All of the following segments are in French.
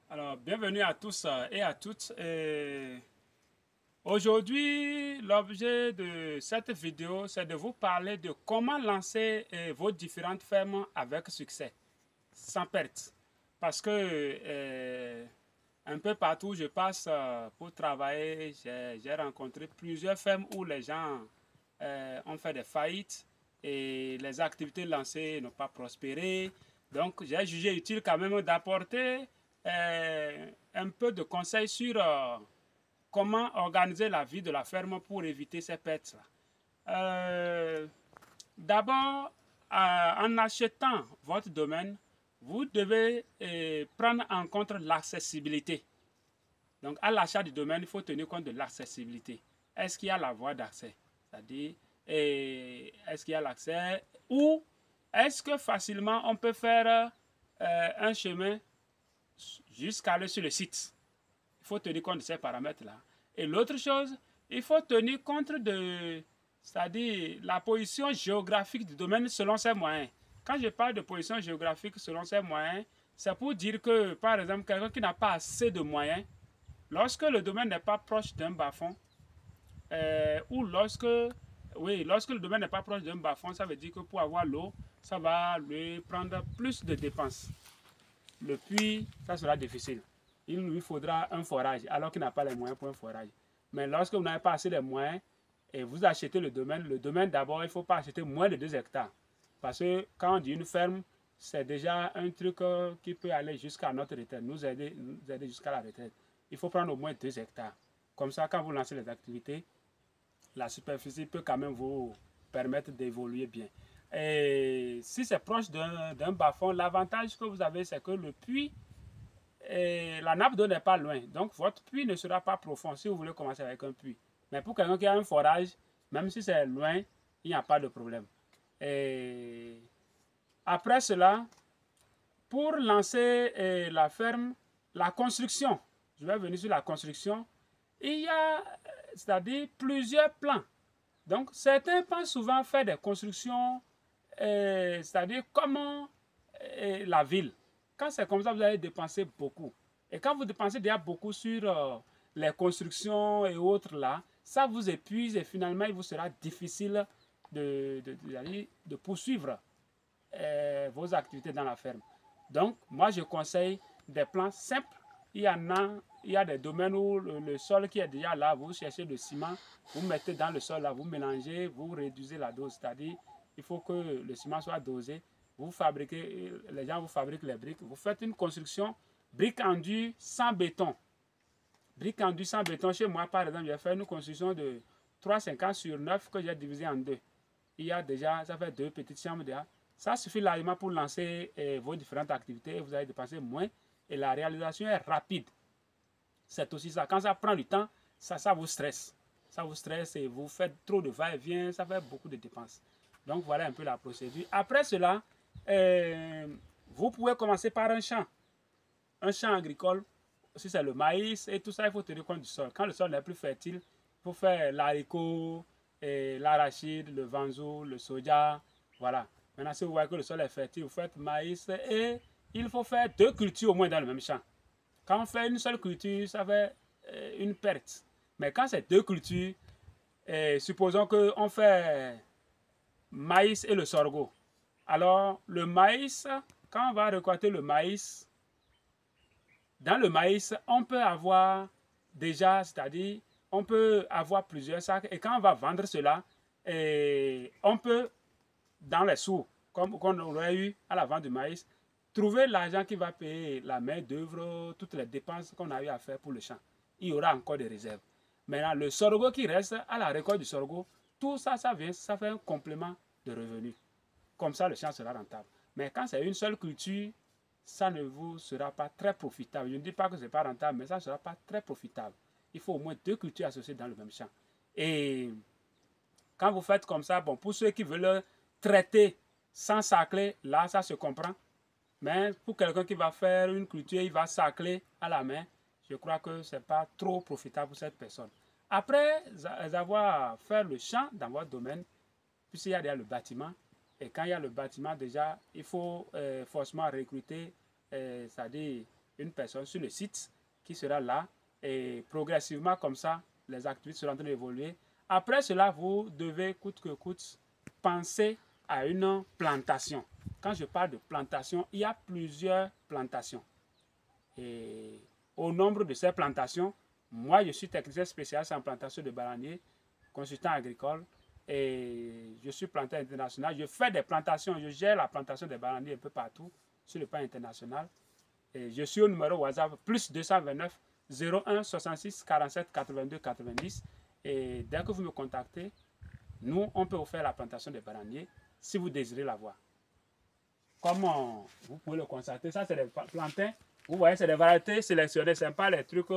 Alors, bienvenue à tous et à toutes. Aujourd'hui, l'objet de cette vidéo, c'est de vous parler de comment lancer vos différentes fermes avec succès, sans perte. Parce que un peu partout où je passe pour travailler, j'ai rencontré plusieurs fermes où les gens ont fait des faillites et les activités lancées n'ont pas prospéré. Donc, j'ai jugé utile quand même d'apporter un peu de conseils sur comment organiser la vie de la ferme pour éviter ces pertes-là. D'abord, en achetant votre domaine, vous devez prendre en compte l'accessibilité. Donc, à l'achat du domaine, il faut tenir compte de l'accessibilité. Est-ce qu'il y a la voie d'accès? C'est-à-dire, est-ce qu'il y a l'accès ou est-ce que facilement on peut faire un chemin jusqu'à aller sur le site? Il faut tenir compte de ces paramètres-là. Et l'autre chose, il faut tenir compte de, c'est-à-dire la position géographique du domaine selon ses moyens. Quand je parle de position géographique selon ses moyens, c'est pour dire que, par exemple, quelqu'un qui n'a pas assez de moyens, lorsque le domaine n'est pas proche d'un bas-fond, ou lorsque le domaine n'est pas proche d'un bas-fond, ça veut dire que pour avoir l'eau, ça va lui prendre plus de dépenses. Le puits, ça sera difficile. Il lui faudra un forage, alors qu'il n'a pas les moyens pour un forage. Mais lorsque vous n'avez pas assez de moyens et vous achetez le domaine d'abord, il ne faut pas acheter moins de 2 hectares. Parce que quand on dit une ferme, c'est déjà un truc qui peut aller jusqu'à notre retraite, nous aider jusqu'à la retraite. Il faut prendre au moins 2 hectares. Comme ça, quand vous lancez les activités, la superficie peut quand même vous permettre d'évoluer bien. Et si c'est proche d'un bas-fond, l'avantage que vous avez, c'est que le puits, la nappe d'eau n'est pas loin. Donc, votre puits ne sera pas profond si vous voulez commencer avec un puits. Mais pour quelqu'un qui a un forage, même si c'est loin, il n'y a pas de problème. Et après cela, pour lancer la ferme, la construction, je vais venir sur la construction, il y a, c'est-à-dire plusieurs plans. Donc, certains pensent souvent faire des constructions, c'est-à-dire comment la ville. Quand c'est comme ça, vous allez dépenser beaucoup. Et quand vous dépensez déjà beaucoup sur les constructions et autres là, ça vous épuise et finalement, il vous sera difficile de poursuivre vos activités dans la ferme. Donc, moi, je conseille des plans simples. Il y a des domaines où le sol qui est déjà là, vous cherchez le ciment, vous mettez dans le sol là, vous mélangez, vous réduisez la dose. C'est-à-dire, il faut que le ciment soit dosé. Vous fabriquez, les gens vous fabriquent les briques. Vous faites une construction brique enduit sans béton. Brique enduit sans béton. Chez moi, par exemple, j'ai fait une construction de 3,50 sur 9 que j'ai divisé en deux. Il y a déjà, ça fait 2 petites chambres déjà. Ça suffit largement pour lancer vos différentes activités et vous allez dépenser moins et la réalisation est rapide. C'est aussi ça. Quand ça prend du temps, ça vous stresse. Ça vous stresse et vous faites trop de va-et-vient, ça fait beaucoup de dépenses. Donc voilà un peu la procédure. Après cela, vous pouvez commencer par un champ agricole. Si c'est le maïs et tout ça, il faut tenir compte du sol. Quand le sol est plus fertile, il faut faire l'haricot, l'arachide, le vanzo, le soja. Voilà. Maintenant, si vous voyez que le sol est fertile, vous faites maïs et il faut faire 2 cultures au moins dans le même champ. Quand on fait une seule culture, ça fait une perte. Mais quand c'est 2 cultures, supposons qu'on fait maïs et le sorgho. Alors, le maïs, quand on va récolter le maïs, dans le maïs, on peut avoir déjà, c'est-à-dire, on peut avoir plusieurs sacs et quand on va vendre cela, on peut, dans les sous, comme on aurait eu à la vente du maïs, trouver l'argent qui va payer la main-d'œuvre, toutes les dépenses qu'on a eu à faire pour le champ. Il y aura encore des réserves. Maintenant, le sorgho qui reste à la récolte du sorgho, tout ça, ça fait un complément de revenus. Comme ça, le champ sera rentable. Mais quand c'est une seule culture, ça ne vous sera pas très profitable. Je ne dis pas que ce n'est pas rentable, mais ça ne sera pas très profitable. Il faut au moins 2 cultures associées dans le même champ. Et quand vous faites comme ça, bon, pour ceux qui veulent traiter sans sacler, là, ça se comprend. Mais pour quelqu'un qui va faire une culture, il va sacler à la main, je crois que ce n'est pas trop profitable pour cette personne. Après avoir fait le champ dans votre domaine, puisqu'il y a déjà le bâtiment, et quand il y a le bâtiment déjà, il faut forcément recruter, c'est-à-dire une personne sur le site qui sera là. Et progressivement, comme ça, les activités seront en train d'évoluer. Après cela, vous devez, coûte que coûte, penser à une plantation. Quand je parle de plantation, il y a plusieurs plantations. Et au nombre de ces plantations, moi, je suis technicien spécialiste en plantation de bananiers, consultant agricole, et je suis planteur international. Je fais des plantations, je gère la plantation des bananiers un peu partout sur le plan international. Et je suis au numéro WhatsApp plus 229 01 66 47 82 90. Et dès que vous me contactez, nous, on peut vous faire la plantation des bananiers si vous désirez la voir. Comme vous pouvez le constater, ça c'est des plantains. Vous voyez, c'est des variétés sélectionnées. Ce n'est pas les trucs.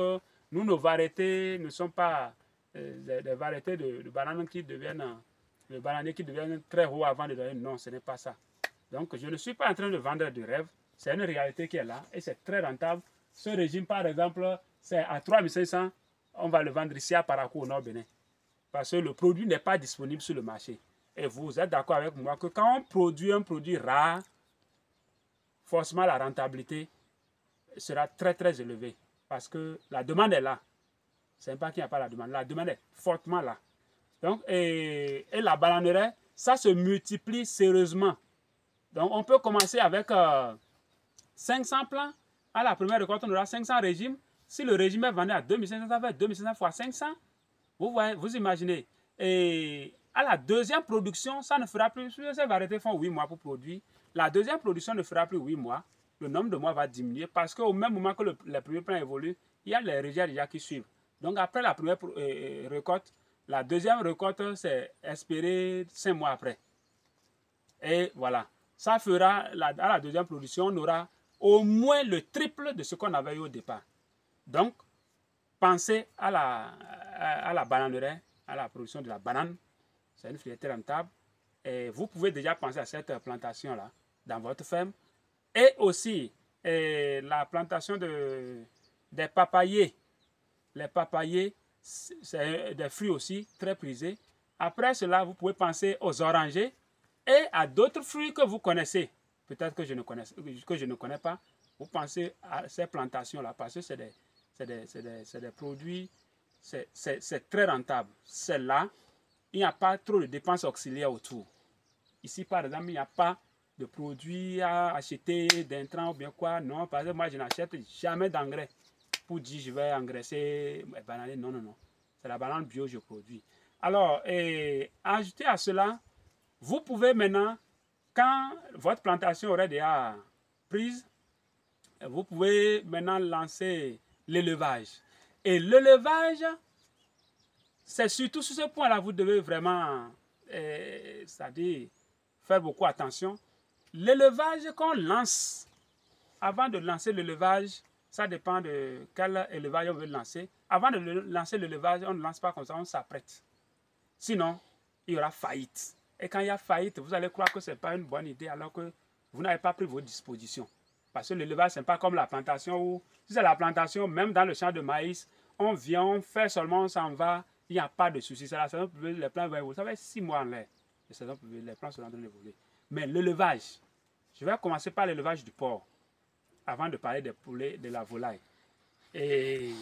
Nous, nos variétés ne sont pas des variétés de bananes qui deviennent, le bananier qui deviennent très haut avant de donner. Non, ce n'est pas ça. Donc, je ne suis pas en train de vendre du rêve. C'est une réalité qui est là et c'est très rentable. Ce régime, par exemple, c'est à 3500. On va le vendre ici à Parakou, au Nord Bénin. Parce que le produit n'est pas disponible sur le marché. Et vous êtes d'accord avec moi que quand on produit un produit rare, forcément la rentabilité sera très très élevée. Parce que la demande est là. Ce n'est pas qu'il n'y a pas la demande. La demande est fortement là. Donc, et la bananeraie, ça se multiplie sérieusement. Donc, on peut commencer avec 500 plants. À la première récolte, on aura 500 régimes. Si le régime est vendu à 2500, ça fait 2500 fois 500. Vous voyez, vous imaginez. Et à la deuxième production, ça ne fera plus. Ces variétés font 8 mois pour produire. La deuxième production ne fera plus 8 mois. Le nombre de mois va diminuer parce qu'au même moment que les premiers plants évoluent, il y a les régions déjà qui suivent. Donc après la première récolte, la deuxième récolte, c'est espéré 5 mois après. Et voilà. Ça fera, à la deuxième production, on aura au moins le triple de ce qu'on avait eu au départ. Donc, pensez à la bananeraie, à la production de la banane. C'est une filière très rentable. Et vous pouvez déjà penser à cette plantation-là dans votre ferme. Et aussi la plantation des papayers. Les papayers, c'est des fruits aussi très prisés. Après cela, vous pouvez penser aux orangers et à d'autres fruits que vous connaissez. Peut-être que je ne connais pas. Vous pensez à ces plantations-là parce que c'est des produits, c'est très rentable. Celle-là, il n'y a pas trop de dépenses auxiliaires autour. Ici, par exemple, il n'y a pas de produits à acheter, d'intrants ou bien quoi. Non, par exemple, moi, je n'achète jamais d'engrais pour dire je vais engraisser mes bananes. Non, non, non. C'est la banane bio que je produis. Alors, ajouter à cela, vous pouvez maintenant, quand votre plantation aurait déjà prise, vous pouvez maintenant lancer l'élevage. Et l'élevage, c'est surtout sur ce point-là, vous devez vraiment, c'est-à-dire, faire beaucoup attention. L'élevage qu'on lance, avant de lancer l'élevage, ça dépend de quel élevage on veut lancer. Avant de lancer l'élevage, on ne lance pas comme ça, on s'apprête. Sinon, il y aura faillite. Et quand il y a faillite, vous allez croire que ce n'est pas une bonne idée alors que vous n'avez pas pris vos dispositions. Parce que l'élevage, ce n'est pas comme la plantation où, si c'est la plantation, même dans le champ de maïs, on vient, on fait seulement, on s'en va, il n'y a pas de souci. C'est la saison pluvieuse, les plants vont évoluer. Ça va être 6 mois en l'air. Les plants seront en train d'évoluer. Mais l'élevage, je vais commencer par l'élevage du porc, avant de parler des poulets, de la volaille. Et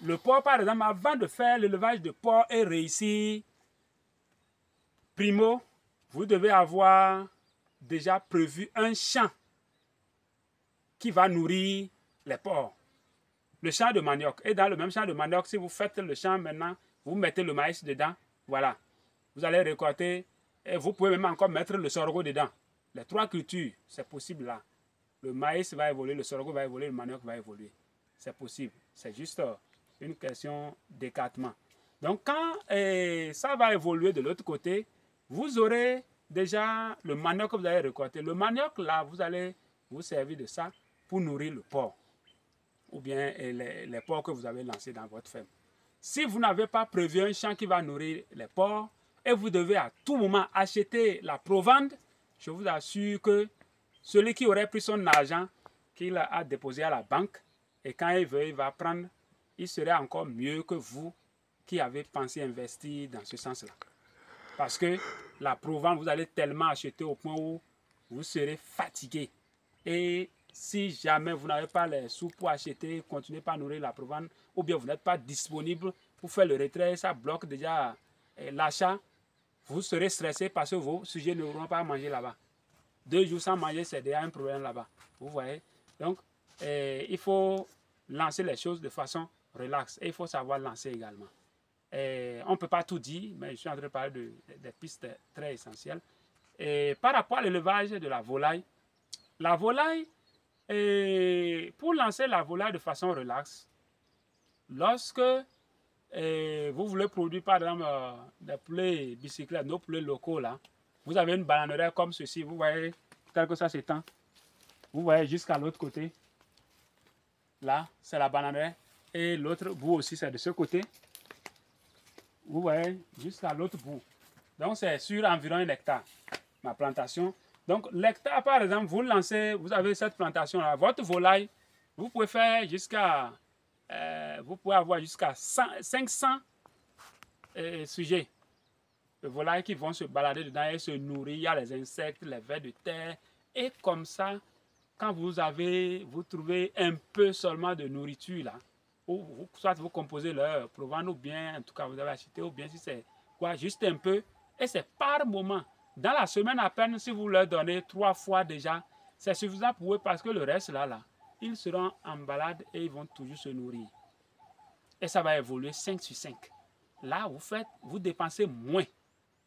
le porc, par exemple, avant de faire l'élevage de porc et réussir, primo, vous devez avoir déjà prévu un champ qui va nourrir les porcs. Le champ de manioc. Et dans le même champ de manioc, si vous faites le champ maintenant, vous mettez le maïs dedans, voilà. Vous allez récolter et vous pouvez même encore mettre le sorgho dedans. Les 3 cultures, c'est possible là. Le maïs va évoluer, le sorgho va évoluer, le manioc va évoluer. C'est possible. C'est juste une question d'écartement. Donc quand ça va évoluer de l'autre côté, vous aurez déjà le manioc que vous allez récolter. Le manioc là, vous allez vous servir de ça pour nourrir le porc. Ou bien les porcs que vous avez lancés dans votre ferme. Si vous n'avez pas prévu un champ qui va nourrir les porcs et vous devez à tout moment acheter la provende, je vous assure que celui qui aurait pris son argent qu'il a déposé à la banque et quand il veut, il va prendre, il serait encore mieux que vous qui avez pensé investir dans ce sens-là. Parce que la provende, vous allez tellement acheter au point où vous serez fatigué. Et si jamais vous n'avez pas les sous pour acheter, continuez pas à nourrir la provence, ou bien vous n'êtes pas disponible pour faire le retrait, ça bloque déjà l'achat, vous serez stressé parce que vos sujets n'auront pas à manger là-bas. 2 jours sans manger, c'est déjà un problème là-bas. Vous voyez? Donc, il faut lancer les choses de façon relaxe et il faut savoir lancer également. On ne peut pas tout dire, mais je suis en train de parler des pistes très essentielles. Et par rapport à l'élevage de la volaille, pour lancer la volaille de façon relaxe, lorsque vous voulez produire par exemple des poulets bicyclettes, nos poulets locaux là, vous avez une bananeraie comme ceci, vous voyez, tel que ça s'étend. Vous voyez jusqu'à l'autre côté. Là, c'est la bananeraie. Et l'autre bout aussi, c'est de ce côté. Vous voyez, jusqu'à l'autre bout. Donc, c'est sur environ 1 hectare, ma plantation. Donc, l'hectare, par exemple, vous lancez, vous avez cette plantation-là. Votre volaille, vous pouvez faire jusqu'à, vous pouvez avoir jusqu'à 500 sujets de volailles qui vont se balader dedans et se nourrir. Il y a les insectes, les vers de terre. Et comme ça, quand vous trouvez un peu seulement de nourriture là, ou soit vous composez leur provence ou bien en tout cas vous avez acheté ou bien si c'est quoi, juste un peu, et c'est par moment. Dans la semaine à peine, si vous leur donnez 3 fois déjà, c'est suffisant pour eux parce que le reste là, ils seront en balade et ils vont toujours se nourrir. Et ça va évoluer 5 sur 5. Là, vous dépensez moins.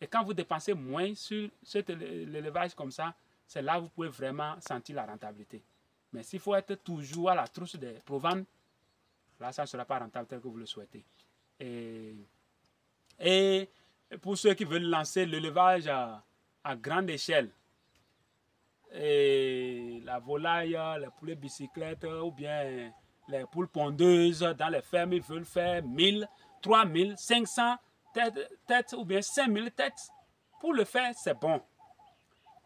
Et quand vous dépensez moins sur l'élevage comme ça, c'est là que vous pouvez vraiment sentir la rentabilité. Mais s'il faut être toujours à la trousse des provanes, là, ça ne sera pas rentable tel que vous le souhaitez. Et pour ceux qui veulent lancer l'élevage à grande échelle, et la volaille, les poulets bicyclettes ou bien les poules pondeuses dans les fermes, ils veulent faire 1000, 3000, 500 têtes ou bien 5000 têtes. Pour le faire, c'est bon.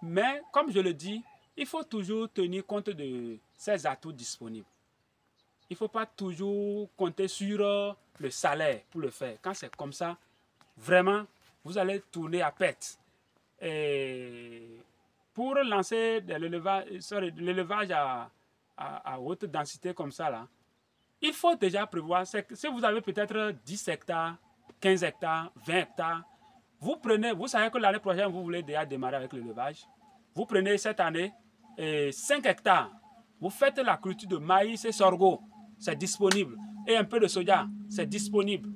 Mais, comme je le dis, il faut toujours tenir compte de ces atouts disponibles. Il ne faut pas toujours compter sur le salaire pour le faire. Quand c'est comme ça, vraiment, vous allez tourner à perte. Et pour lancer de l'élevage à haute densité comme ça, là, il faut déjà prévoir, si vous avez peut-être 10 hectares, 15 hectares, 20 hectares, vous savez que l'année prochaine, vous voulez déjà démarrer avec l'élevage. Vous prenez cette année 5 hectares. Vous faites la culture de maïs et sorgho. C'est disponible. Et un peu de soja. C'est disponible.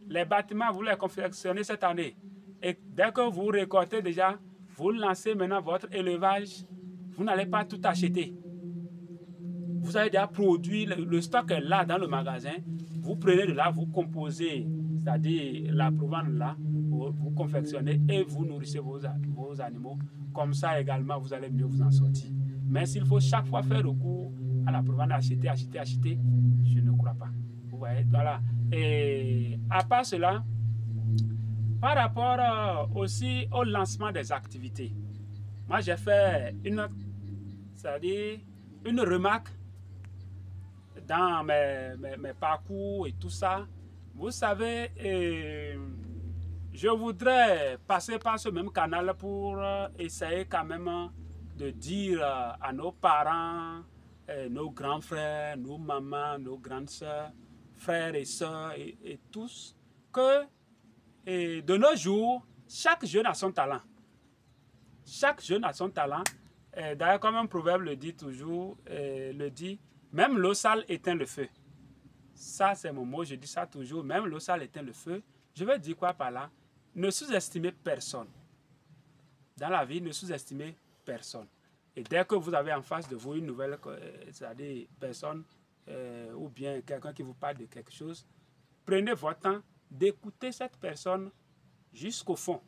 Les bâtiments, vous les confectionnez cette année. Et dès que vous récoltez déjà, vous lancez maintenant votre élevage. Vous n'allez pas tout acheter. Vous avez déjà produit, le stock est là dans le magasin. Vous prenez de là, vous composez, c'est-à-dire la provence là, vous confectionnez et vous nourrissez vos animaux. Comme ça également, vous allez mieux vous en sortir. Mais s'il faut chaque fois faire recours à la provence, acheter, je ne crois pas. Vous voyez, voilà. Et à part cela, par rapport aussi au lancement des activités, moi j'ai fait une remarque dans mes parcours et tout ça. Vous savez, je voudrais passer par ce même canal pour essayer quand même de dire à nos parents, nos grands frères, nos mamans, nos grandes soeurs, frères et sœurs et tous, que de nos jours, chaque jeune a son talent. Chaque jeune a son talent. D'ailleurs, comme un proverbe le dit toujours, même l'eau sale éteint le feu. Ça, c'est mon mot, je dis ça toujours. Même l'eau sale éteint le feu. Je veux dire quoi par là? Ne sous-estimez personne. Dans la vie, ne sous-estimez personne. Et dès que vous avez en face de vous une nouvelle, c'est-à-dire personne ou bien quelqu'un qui vous parle de quelque chose, prenez votre temps d'écouter cette personne jusqu'au fond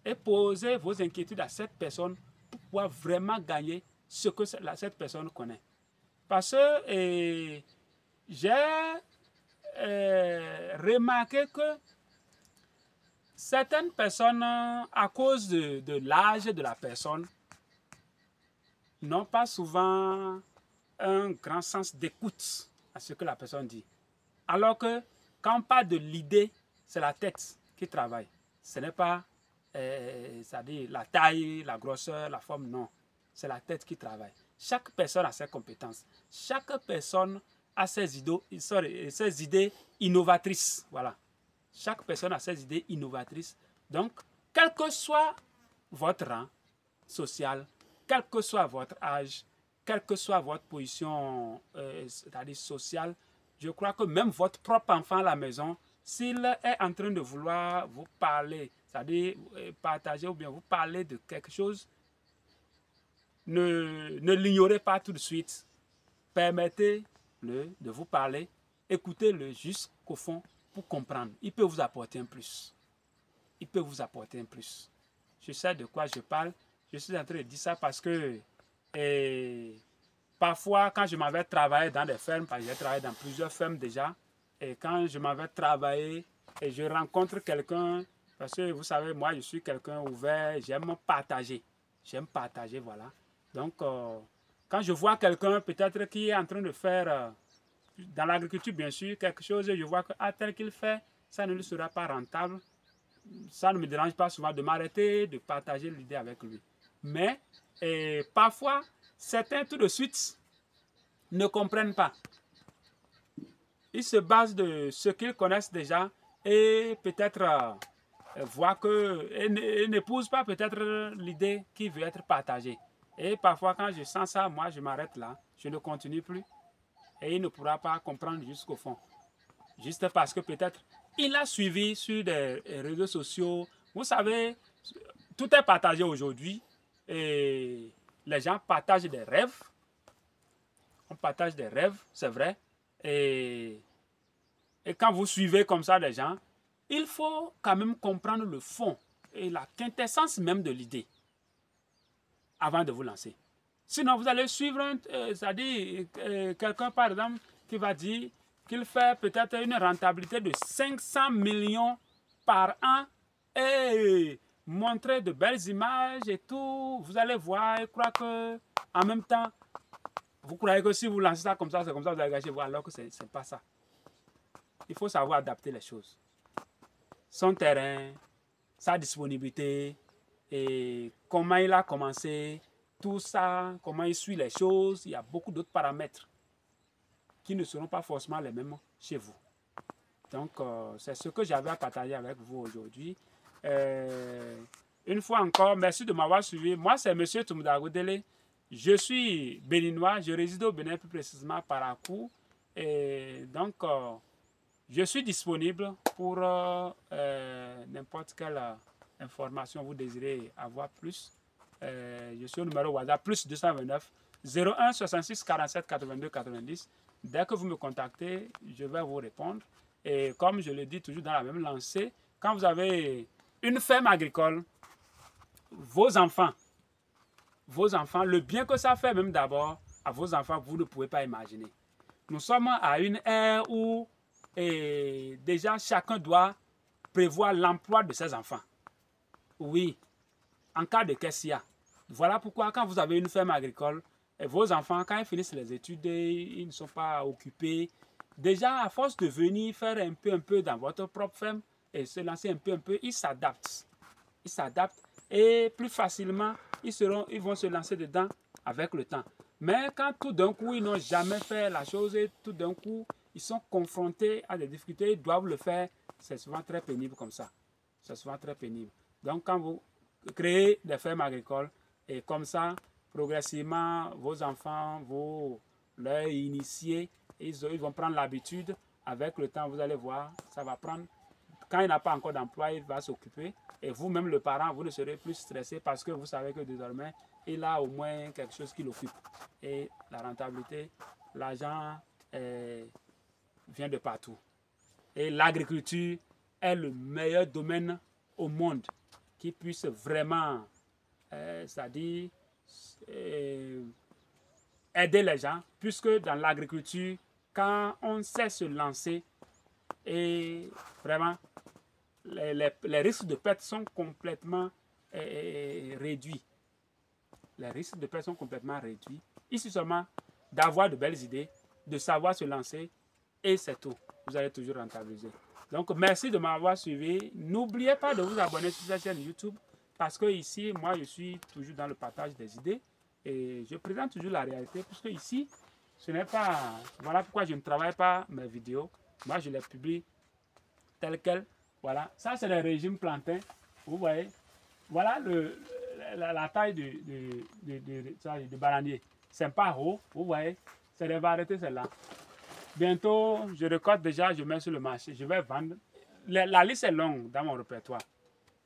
et posez vos inquiétudes à cette personne pour pouvoir vraiment gagner ce que cette personne connaît. Parce que j'ai remarqué que certaines personnes, à cause de l'âge de la personne, n'ont pas souvent un grand sens d'écoute à ce que la personne dit. Alors que quand on parle de l'idée, c'est la tête qui travaille. Ce n'est pas c'est-à-dire la taille, la grosseur, la forme, non. C'est la tête qui travaille. Chaque personne a ses compétences. Chaque personne a ses idées innovatrices. Voilà. Chaque personne a ses idées innovatrices. Donc, quel que soit votre rang social, quel que soit votre âge, quelle que soit votre position, c'est-à-dire sociale, je crois que même votre propre enfant à la maison, s'il est en train de vouloir vous parler, c'est-à-dire partager ou bien vous parler de quelque chose, ne l'ignorez pas tout de suite. Permettez-le de vous parler, écoutez-le jusqu'au fond pour comprendre. Il peut vous apporter un plus. Il peut vous apporter un plus. Je sais de quoi je parle. Je suis en train de dire ça parce que parfois, quand je m'en vais travailler dans des fermes, parce que j'ai travaillé dans plusieurs fermes déjà, et quand je m'en vais travailler et je rencontre quelqu'un, parce que vous savez, moi, je suis quelqu'un ouvert, j'aime partager. J'aime partager, voilà. Donc, quand je vois quelqu'un peut-être qui est en train de faire, dans l'agriculture, bien sûr, quelque chose, je vois que tel qu'il fait, ça ne lui sera pas rentable. Ça ne me dérange pas souvent de m'arrêter, de partager l'idée avec lui. Mais parfois, certains tout de suite ne comprennent pas. Ils se basent de ce qu'ils connaissent déjà et peut-être voient que et n'épousent pas peut-être l'idée qui veut être partagée. Et parfois, quand je sens ça, moi, je m'arrête là. Je ne continue plus. Et il ne pourra pas comprendre jusqu'au fond. Juste parce que peut-être il a suivi sur des réseaux sociaux. Vous savez, tout est partagé aujourd'hui. Et les gens partagent des rêves. On partage des rêves, c'est vrai. Et quand vous suivez comme ça des gens, il faut quand même comprendre le fond et la quintessence même de l'idée avant de vous lancer. Sinon, vous allez suivre, c'est-à-dire quelqu'un, par exemple, qui va dire qu'il fait peut-être une rentabilité de 500 millions par an et montrer de belles images et tout. Vous allez voir et croire que, en même temps, vous croyez que si vous lancez ça comme ça, c'est comme ça que vous allez gâcher, alors que ce n'est pas ça. Il faut savoir adapter les choses. Son terrain, sa disponibilité, et comment il a commencé, tout ça, comment il suit les choses. Il y a beaucoup d'autres paramètres qui ne seront pas forcément les mêmes chez vous. Donc, c'est ce que j'avais à partager avec vous aujourd'hui. Une fois encore, merci de m'avoir suivi. Moi, c'est M. Toumoudarou Dele. Je suis béninois, je réside au Bénin, plus précisément à Parakou. Et donc, je suis disponible pour n'importe quelle information vous désirez avoir plus. Je suis au numéro WhatsApp plus 229 01 66 47 82 90. Dès que vous me contactez, je vais vous répondre. Et comme je le dis toujours dans la même lancée, quand vous avez une ferme agricole, vos enfants, le bien que ça fait même d'abord à vos enfants, vous ne pouvez pas imaginer. Nous sommes à une ère où déjà chacun doit prévoir l'emploi de ses enfants. Oui, en cas de question. Voilà pourquoi quand vous avez une ferme agricole, vos enfants, quand ils finissent les études, ils ne sont pas occupés. Déjà, à force de venir faire un peu dans votre propre ferme et se lancer un peu, ils s'adaptent. Ils s'adaptent et plus facilement, ils vont se lancer dedans avec le temps. Mais quand tout d'un coup, ils n'ont jamais fait la chose et tout d'un coup, ils sont confrontés à des difficultés, ils doivent le faire, c'est souvent très pénible comme ça. C'est souvent très pénible. Donc, quand vous créez des fermes agricoles, et comme ça, progressivement, vos enfants, vont leur initier, ils vont prendre l'habitude. Avec le temps, vous allez voir, ça va prendre. Quand il n'a pas encore d'emploi, il va s'occuper. Et vous-même, le parent, vous ne serez plus stressé parce que vous savez que désormais, il a au moins quelque chose qui l'occupe. Et la rentabilité, l'argent vient de partout. Et l'agriculture est le meilleur domaine au monde qui puisse vraiment, c'est-à-dire, aider les gens, puisque dans l'agriculture, quand on sait se lancer, et vraiment, les risques de perte sont complètement réduits. Les risques de perte sont complètement réduits. Il suffit seulement d'avoir de belles idées, de savoir se lancer, et c'est tout. Vous allez toujours rentabiliser. Donc, merci de m'avoir suivi. N'oubliez pas de vous abonner sur cette chaîne YouTube, parce que ici, moi, je suis toujours dans le partage des idées. Et je présente toujours la réalité, puisque ici, ce n'est pas... Voilà pourquoi je ne travaille pas mes vidéos. Moi, je les publie telles quelles. Voilà, ça c'est le régime plantain. Vous voyez, voilà la taille de bananier. C'est pas haut, vous voyez, c'est des variétés celle-là. Bientôt, je récolte déjà, je mets sur le marché, je vais vendre. La liste est longue dans mon répertoire.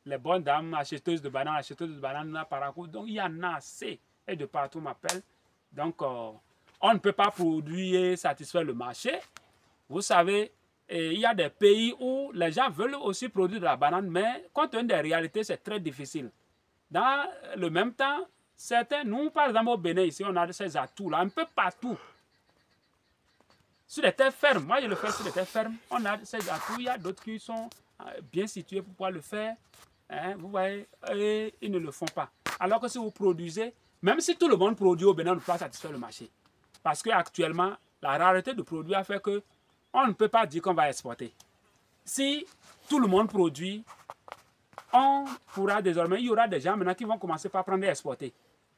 Les bonnes dames, acheteuses de bananes, paracou, donc il y en a assez. Et de partout m'appellent. Donc, on ne peut pas produire et satisfaire le marché. Vous savez, il y a des pays où les gens veulent aussi produire de la banane, mais compte tenu des réalités, c'est très difficile. Dans le même temps, certains, nous, par exemple, au Bénin, ici, on a ces atouts-là, un peu partout. Sur les terres fermes, moi je le fais sur les terres fermes, on a ces atouts, il y a d'autres qui sont bien situés pour pouvoir le faire. Hein, vous voyez, et ils ne le font pas. Alors que si vous produisez, même si tout le monde produit au Bénin, on ne peut pas satisfaire le marché. Parce qu'actuellement, la rareté de produits a fait que on ne peut pas dire qu'on va exporter. Si tout le monde produit, on pourra désormais, il y aura des gens maintenant qui vont commencer par prendre et exporter.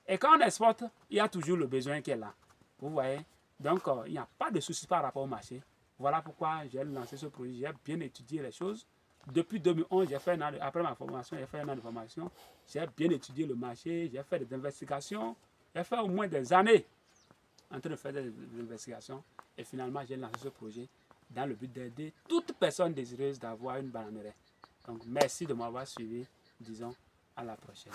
Et quand on exporte, il y a toujours le besoin qui est là. Vous voyez? Donc, il n'y a pas de souci par rapport au marché. Voilà pourquoi j'ai lancé ce projet. J'ai bien étudié les choses. Depuis 2011, j'ai fait après ma formation, j'ai fait un an de formation. J'ai bien étudié le marché, j'ai fait des investigations. J'ai fait au moins des années en train de faire des investigations. Et finalement, j'ai lancé ce projet dans le but d'aider toute personne désireuse d'avoir une bananeraie. Donc, merci de m'avoir suivi. Disons, à la prochaine.